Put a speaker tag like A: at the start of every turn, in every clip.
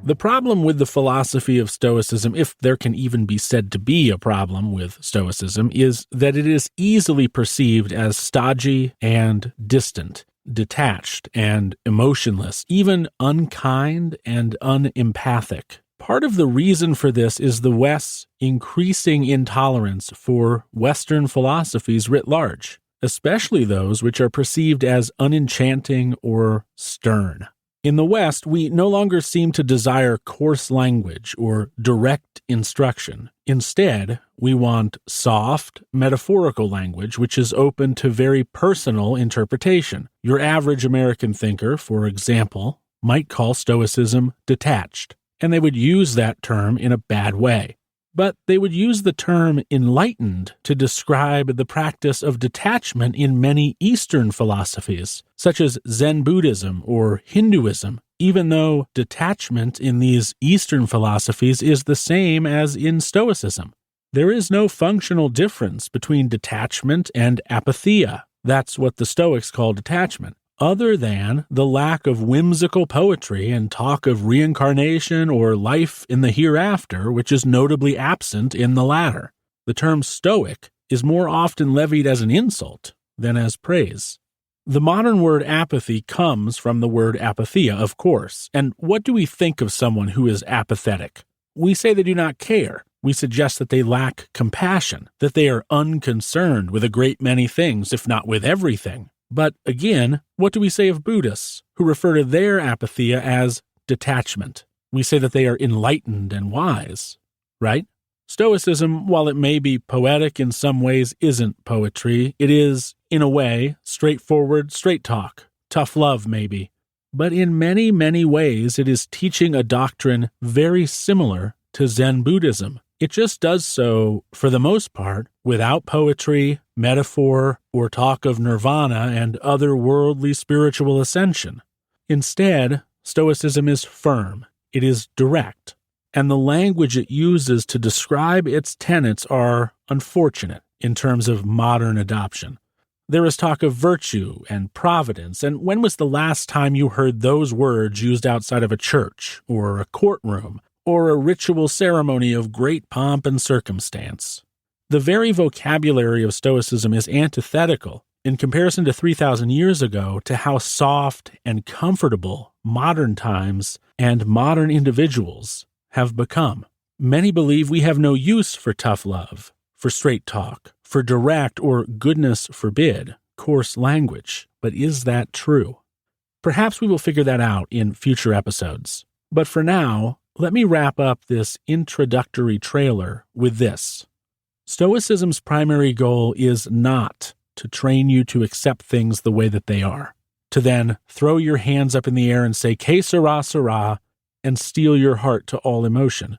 A: The problem with the philosophy of Stoicism, if there can even be said to be a problem with Stoicism, is that it is easily perceived as stodgy and distant, detached and emotionless, even unkind and unempathic. Part of the reason for this is the West's increasing intolerance for Western philosophies writ large, especially those which are perceived as unenchanting or stern. In the West, we no longer seem to desire coarse language or direct instruction. Instead, we want soft, metaphorical language which is open to very personal interpretation. Your average American thinker, for example, might call Stoicism detached, and they would use that term in a bad way. But they would use the term enlightened to describe the practice of detachment in many Eastern philosophies, such as Zen Buddhism or Hinduism, even though detachment in these Eastern philosophies is the same as in Stoicism. There is no functional difference between detachment and apatheia. That's what the Stoics call detachment, other than the lack of whimsical poetry and talk of reincarnation or life in the hereafter, which is notably absent in the latter. The term Stoic is more often levied as an insult than as praise. The modern word apathy comes from the word apatheia, of course. And what do we think of someone who is apathetic? We say they do not care. We suggest that they lack compassion, that they are unconcerned with a great many things, if not with everything. But again, what do we say of Buddhists, who refer to their apatheia as detachment? We say that they are enlightened and wise, right? Stoicism, while it may be poetic in some ways, isn't poetry. It is, in a way, straightforward, straight talk, tough love maybe. But in many, many ways, it is teaching a doctrine very similar to Zen Buddhism. It just does so, for the most part, without poetry, metaphor, or talk of nirvana and other worldly spiritual ascension. Instead, Stoicism is firm, it is direct, and the language it uses to describe its tenets are unfortunate in terms of modern adoption. There is talk of virtue and providence, and when was the last time you heard those words used outside of a church or a courtroom or a ritual ceremony of great pomp and circumstance? The very vocabulary of Stoicism is antithetical in comparison to 3,000 years ago to how soft and comfortable modern times and modern individuals have become. Many believe we have no use for tough love, for straight talk, for direct or, goodness forbid, coarse language. But is that true? Perhaps we will figure that out in future episodes. But for now, let me wrap up this introductory trailer with this. Stoicism's primary goal is not to train you to accept things the way that they are, to then throw your hands up in the air and say, "Que sera, sera," and steel your heart to all emotion.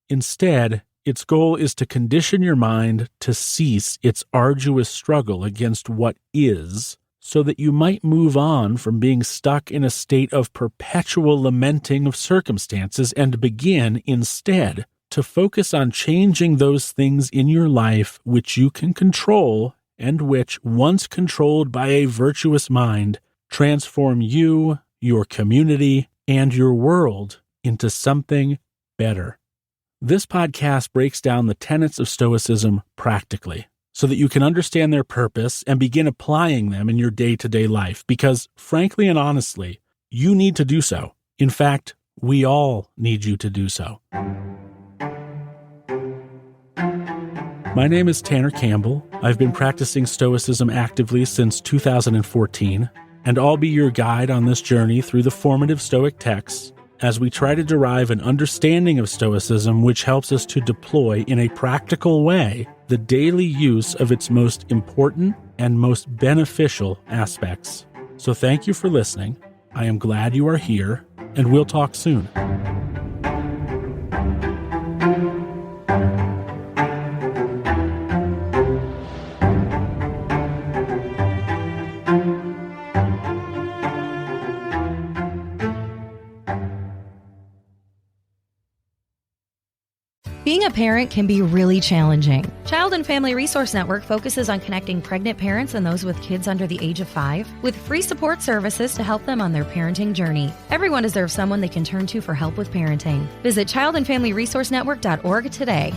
A: Instead, its goal is to condition your mind to cease its arduous struggle against what is, so that you might move on from being stuck in a state of perpetual lamenting of circumstances and begin, instead, to focus on changing those things in your life which you can control and which, once controlled by a virtuous mind, transform you, your community, and your world into something better. This podcast breaks down the tenets of Stoicism practically, so that you can understand their purpose and begin applying them in your day-to-day life, because, frankly and honestly, you need to do so. In fact, we all need you to do so. My name is Tanner Campbell. I've been practicing Stoicism actively since 2014, and I'll be your guide on this journey through the formative Stoic texts as we try to derive an understanding of Stoicism which helps us to deploy in a practical way the daily use of its most important and most beneficial aspects. So thank you for listening. I am glad you are here, and we'll talk soon.
B: Being a parent can be really challenging. Child and Family Resource Network focuses on connecting pregnant parents and those with kids under the age of 5 with free support services to help them on their parenting journey. Everyone deserves someone they can turn to for help with parenting. Visit childandfamilyresourcenetwork.org today.